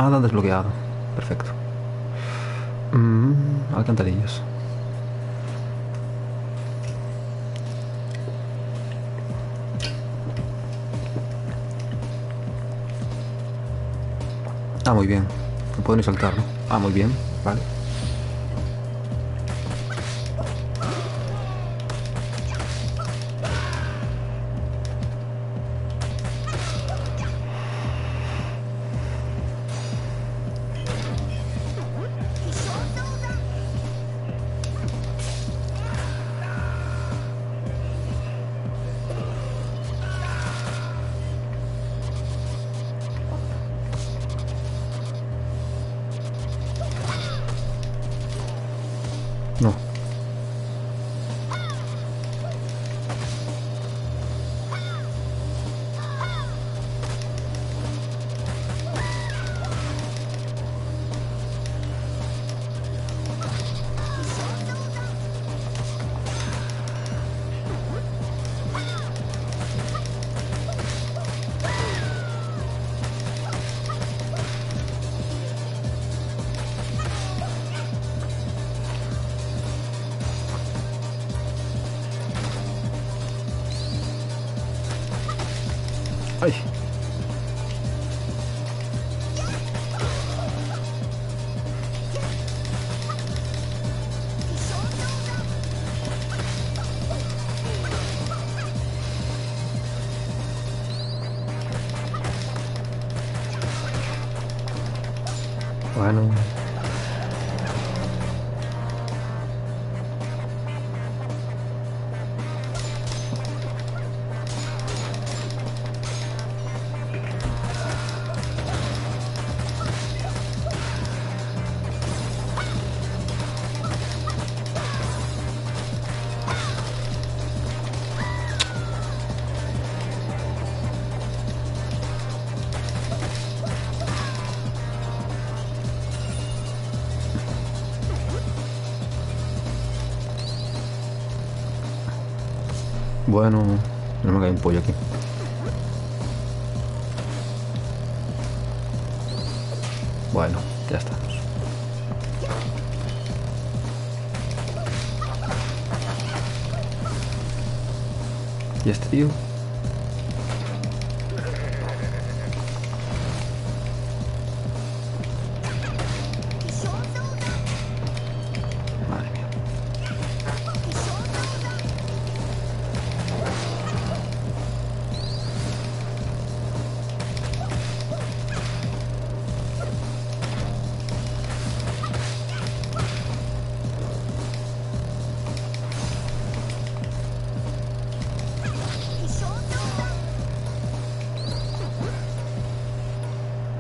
Ah, han desbloqueado. Perfecto. Alcantarillas. Ah, muy bien. No puedo ni saltar, ¿no? Ah, muy bien. Vale. No. ¡Ay! Bueno. Bueno, no me cae un pollo aquí. Bueno, ya estamos. ¿Y este tío? Madre mía.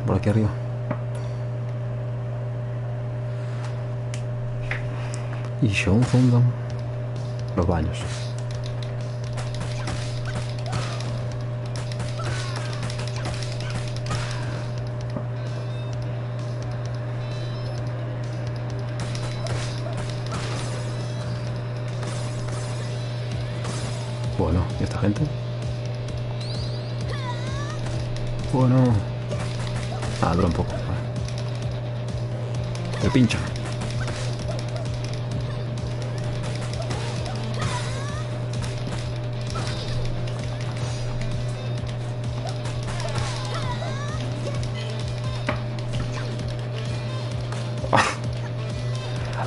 Por aquí arriba. Y Sean fundan los baños. Bueno, ¿y esta gente? Bueno. Ah, dura un poco. Vale. Me pinchan.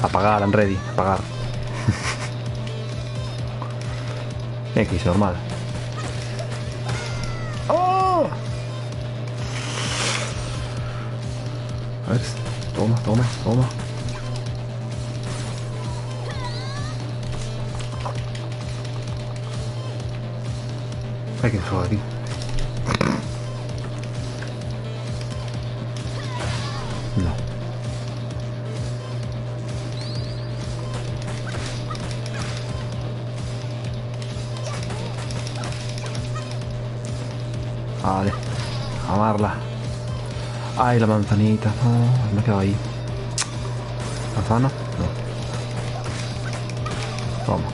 Apagar, I'm ready. Apagar. X, normal. ¡Oh! A ver, toma, toma, toma. Hay que dejarlo aquí. No. Vale. Amarla. Ay, la manzanita. No, me he quedado ahí. ¿Manzana? No. Toma.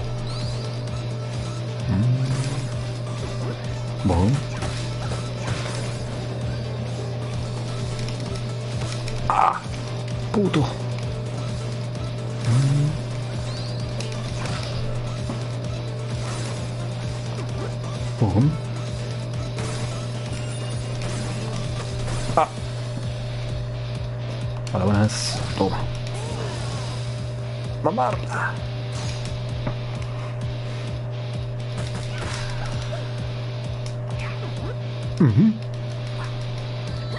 Bon. puto. Pum. Ah. Hola, buenas. Toma. Mamarla.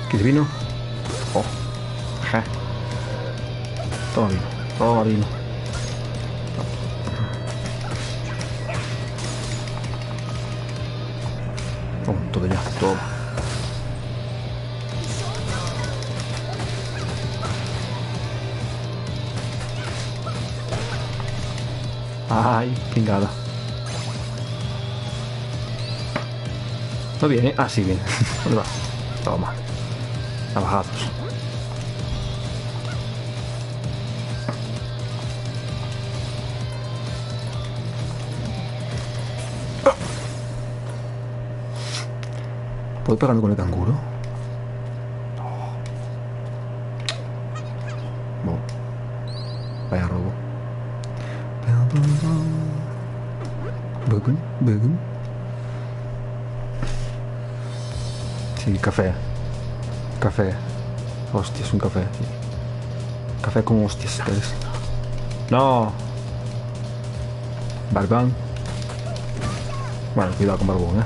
¿Qué es vino? Oh. Ajá. Toma vino. Toma vino. Oh, todo ya. Toma. Ay, pringada. No viene. Ah, sí, viene. ¿Dónde va? Toma. Navajazos. ¿Puedo pegarme con el canguro? No. Vaya robo. Bugum. Sí, café. Café. Hostias, un café. Sí. Café con hostias, ¿qué es? No. Barbán. Bueno, cuidado con Barbón,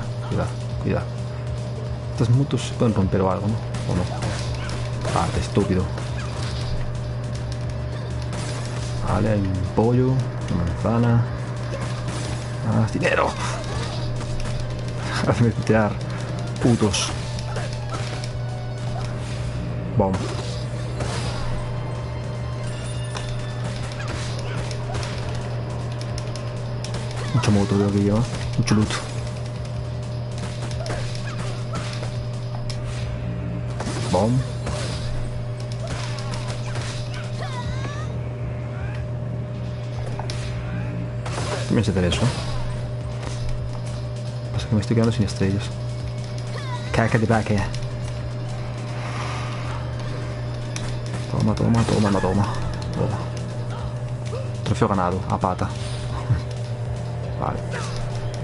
Cuidado. Estas motos se pueden romper o algo, ¿no? ¿O no? Ah, qué estúpido. Vale, hay un pollo, una manzana. ¡Más dinero! Hazme tirar, putos. Bomb. Mucha moto veo que lleva. Mucho loot. Bomb. También sé hacer eso. Pasa que me estoy quedando sin estrellas. Caca de baque. Toma. Trofeo ganado, a pata. Vale.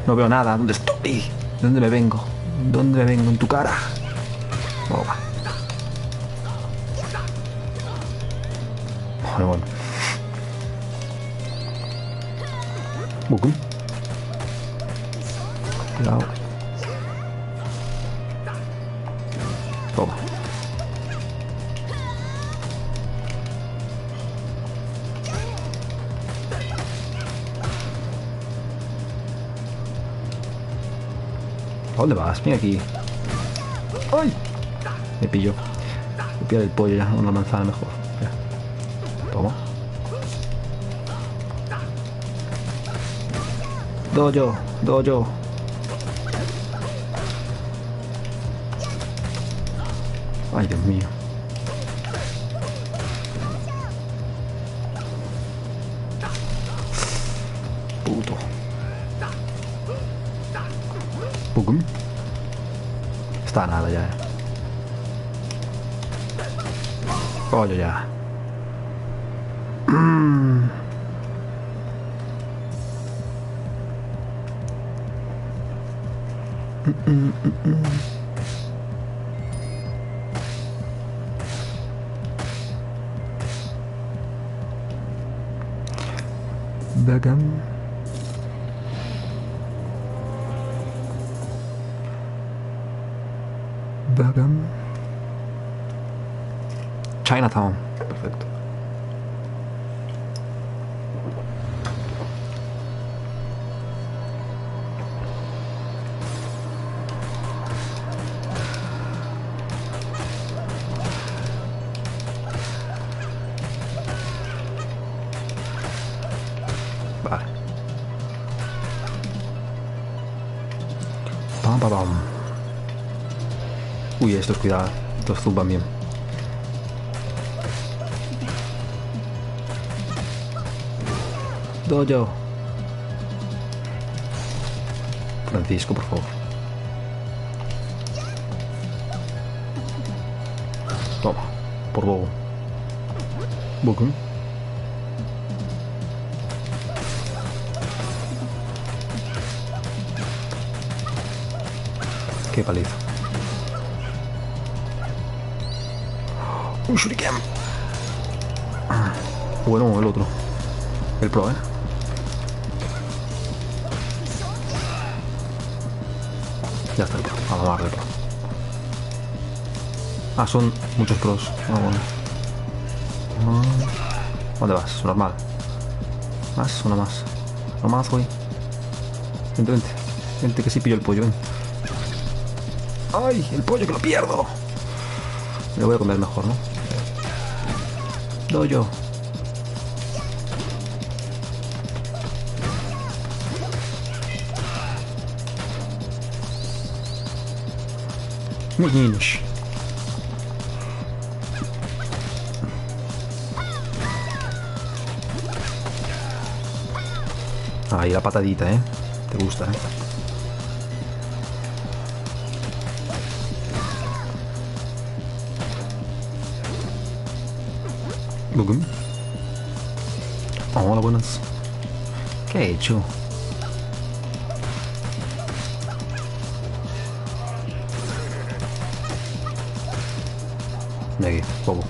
No veo nada. ¿Dónde estoy? ¿De dónde me vengo? ¿Dónde me vengo? En tu cara. Toma. Bueno. Bugum. Cuidado. Toma. ¿A dónde vas? Ven aquí. ¡Ay! Me pillo. Voy a pillar el pollo ya, una manzana mejor. Ya. Toma. Dojo. Ay, Dios mío. Puto. Pugum. Está nada ya, Pollo ya. Bagam. Chinatown. Perfecto. Vale. Pam. Uy, estos cuidado. Estos zumban bien. Dojo. Francisco, por favor. Toma, por bobo. Boku. Qué paliza. Un shuriken. Bueno, el otro. El pro, Ya está el pro. Vamos a darle el pro. Ah, son muchos pros. Ah, bueno. ¿Dónde vas? Normal. Más, una más. No más, güey. Vente, vente. Vente que sí pillo el pollo, ven. ¡Ay! El pollo que lo pierdo. Me lo voy a comer mejor, ¿no? Doy yo. Meninos. Ahí la patadita, ¿eh? Te gusta, ¿eh? Bugum. Hola, buenas. ¿Qué he hecho? De aquí, bobo.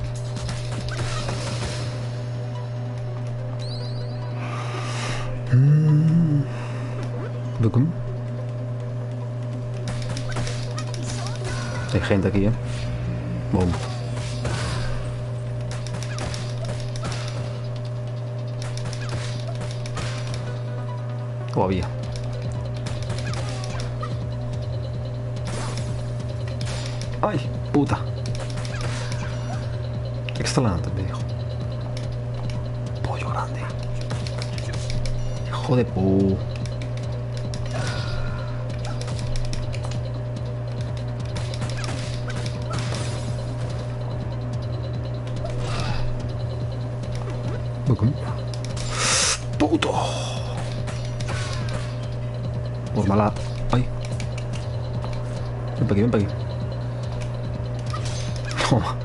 Bugum. Hay gente aquí, ¿eh? Boom. Todavía. ¡Ay, puta! Excelente, me dijo. Pollo grande. Hijo de pu. ¡Puto! Por mala... ¡Ay! Ven para aquí, ven para aquí. Toma.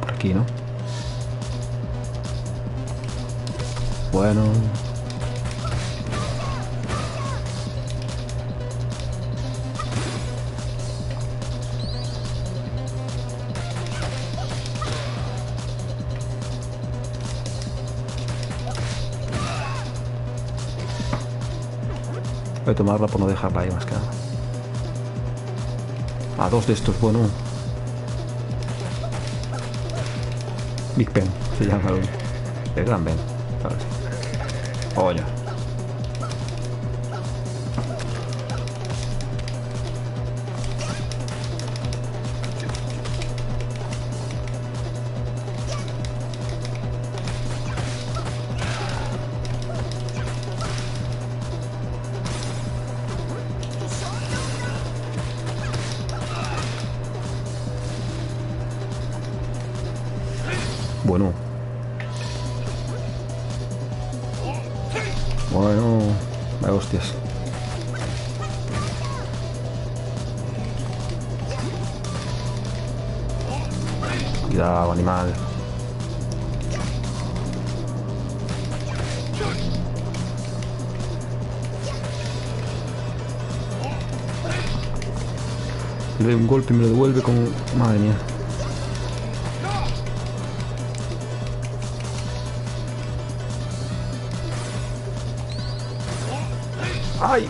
Por aquí, ¿no? Bueno... Voy a tomarla por no dejarla ahí más que nada. Ah, dos de estos, bueno. Big Ben, se llama el Gran Ben. ¿Sabes? Oye. Bueno. Bueno. Vaya hostias. Cuidado, animal. Le doy un golpe y me lo devuelve con... Madre mía. ¡Ay!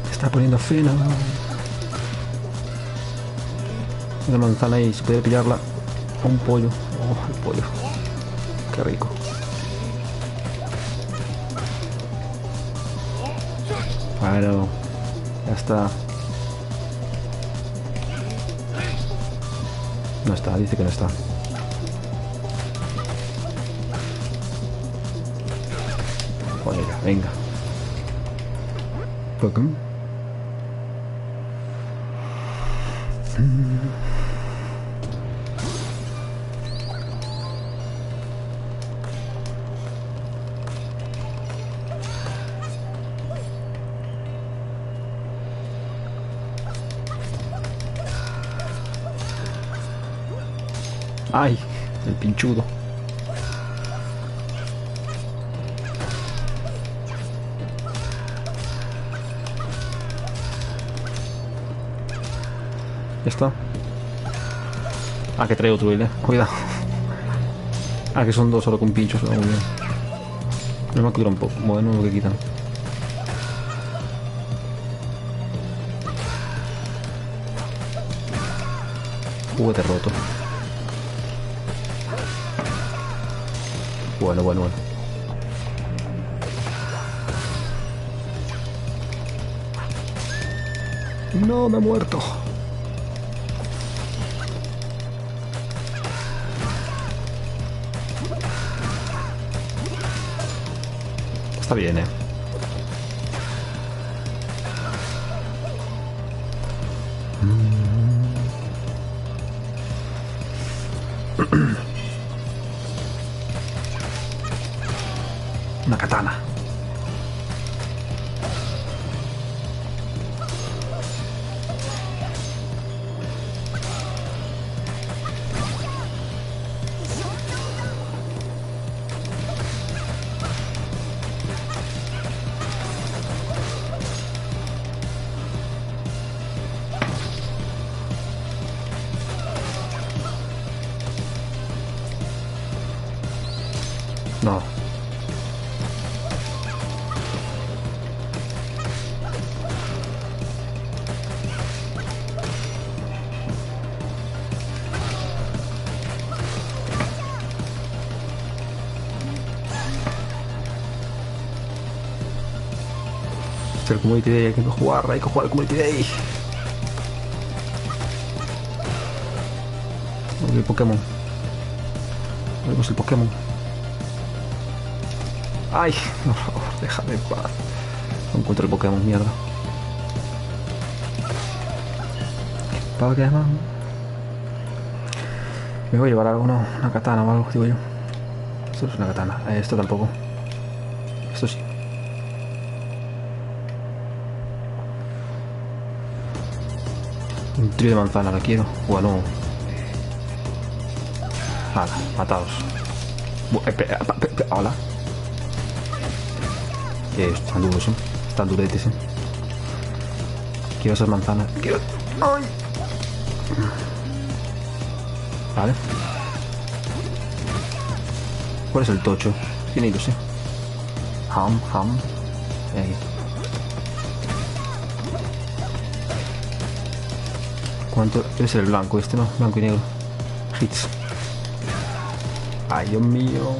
Me está poniendo fena. Una manzana y se puede pillarla. Un pollo. Oh, el pollo. Qué rico. Bueno, ya está. No está, dice que no está. Joder, venga. Pokémon. ¡Ay! El pinchudo. ¿Ya está? Ah, que trae otro hile. Cuidado. Ah, que son dos solo con pinchos. Muy bien. No me acuerdo un poco. Bueno, lo que quitan. Juguete roto. Bueno, bueno, bueno. No, me he muerto. Está bien, Una katana. No. El Community Day, hay que jugar el Community Day. El Pokémon. Vemos el Pokémon. Ay, por favor, déjame en paz. No encuentro el Pokémon, mierda. Pokémon. Me voy a llevar algo, ¿no? Una katana o algo, digo yo. Esto no es una katana. Esto tampoco. Esto sí. Un trío de manzana, la quiero. Bueno. Nada, matados. Hola. Están duros, ¿eh? Están duretes, ¿eh? Quiero esas manzanas. Quiero... ¡Ay! Vale. ¿Cuál es el tocho? Tiene hilos, ¿eh? Ham. Aquí. ¿Cuánto? Debe ser el blanco este, ¿no? Blanco y negro. Hits. Ay, Dios mío.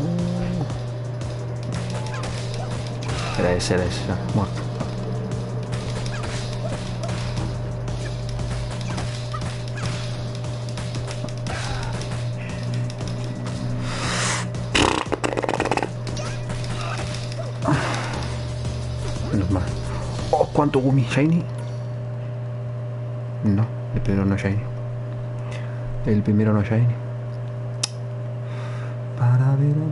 Era ese, ya, muerto. Menos mal. Oh, ¿cuánto gumi? ¿Shiny? No, el primero no es Shiny. El primero no es Shiny. Para ver, no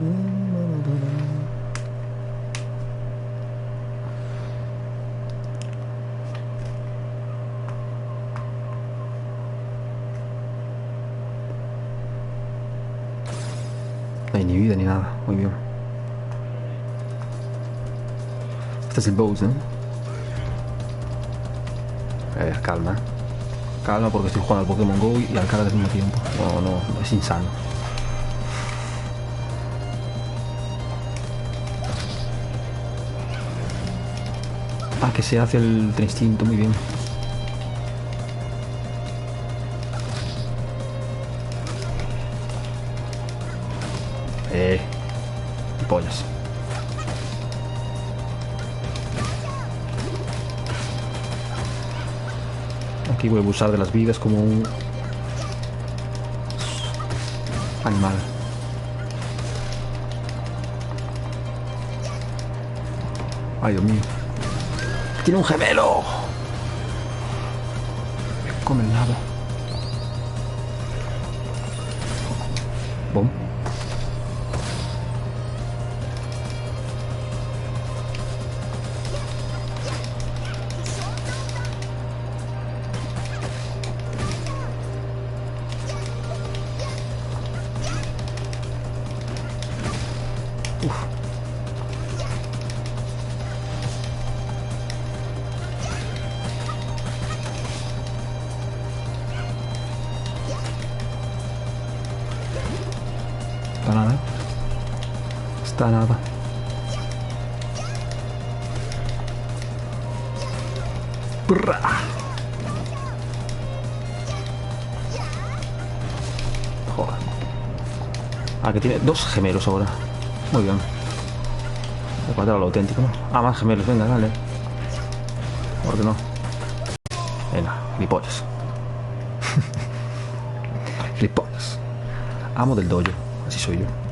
hay ni vida ni nada. Muy bien. Este es el Bowser, ¿eh? A ver, calma. Calma porque estoy jugando al Pokémon GO y al cara al mismo tiempo. No, es insano. Ah, que se hace el instinto, muy bien. Pollas. Aquí voy a abusar de las vidas como un animal. Ay, Dios mío. ¡Tiene un gemelo! Me come el nabo. Bom. Uf. Está nada. Está nada. Brrra. Joder. Ah, que tiene dos gemelos ahora. Muy bien. He encontrado lo auténtico, ¿no? Ah, más gemelos, venga, dale. ¿Por qué no? Venga, ripollas. Ripollas. Amo del dojo. Así soy yo.